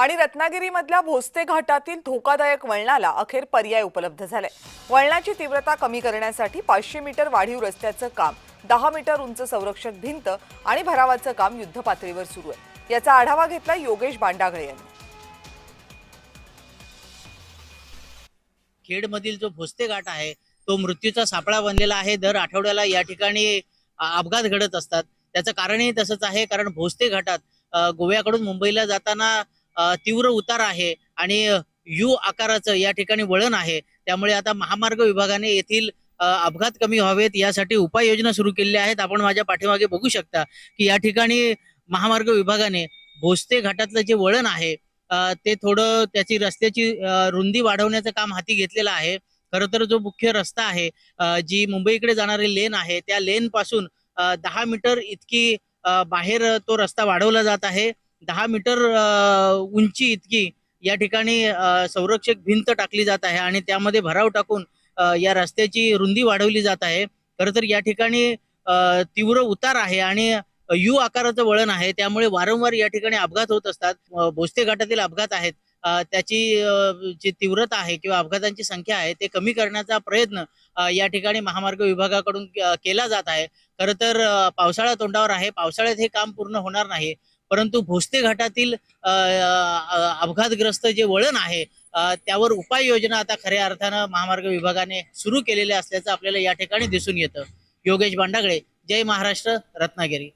आणि रत्नागिरीमधल्या भोसते घाटातील धोकादायक वळणाला अखेर पर्याय उपलब्ध झालाय। वळणाची तीव्रता कमी करण्यासाठी 500 मीटर वाढीव रस्त्याचं काम, 10 मीटर उंच संरक्षक भिंत आणि भरावाचं काम युद्धपातळीवर सुरू आहे। याचा आढावा घेतला योगेश बांडागळे यांनी। खेडमधील जो भोसते घाट आहे तो मृत्यूचा सापळा बनलेला आहे। दर आठवड्याला या ठिकाणी अपघात घडत असतात। त्याचं कारणही तसंच आहे, कारण भोसते घाटात गोव्याकडून मुंबईला जाताना तीव्र उतार आहे आणि यू आकाराचं या ठिकाणी वळण आहे। त्यामुळे आता महामार्ग विभागाने येथील अपघात कमी व्हावेत यासाठी उपाययोजना सुरू केलेल्या आहेत। आपण माझ्या पाठीमागे बघू शकता की या ठिकाणी महामार्ग विभागाने भोसते घाटातलं जे वळण आहे ते थोडं त्याची रस्त्याची रुंदी वाढवण्याचं काम हाती घेतलेलं आहे। खरं तर जो मुख्य रस्ता आहे, जी मुंबईकडे जाणारी लेन आहे, त्या लेन पासून 10 मीटर इतकी बाहेर तो रस्ता वाढवला जात आहे। 10 मीटर उंची इतकी या ठिकाणी संरक्षक भिंत टाकली जात आहे आणि त्यामध्ये भराव टाकून या रस्त्याची रुंदी वाढवली जात आहे। खरं तर या ठिकाणी तीव्र उतार आहे आणि यू आकाराचं वळण आहे, त्यामुळे वारंवार या ठिकाणी अपघात होत असतात। भोसते घाटातील अपघात आहेत त्याची जी तीव्रता आहे किंवा अपघातांची संख्या आहे ते कमी करण्याचा प्रयत्न या ठिकाणी महामार्ग विभागाकडून केला जात आहे। खरं तर पावसाळा तोंडावर आहे, पावसाळ्यात हे काम पूर्ण होणार नाही, परंतु भोसते घाटातील अपघातग्रस्त जे वळण आहे त्यावर उपाययोजना आता खऱ्या अर्थानं महामार्ग विभागाने सुरू केलेल्या असल्याचं आपल्याला या ठिकाणी दिसून येतं। योगेश बांडागळे, जय महाराष्ट्र, रत्नागिरी।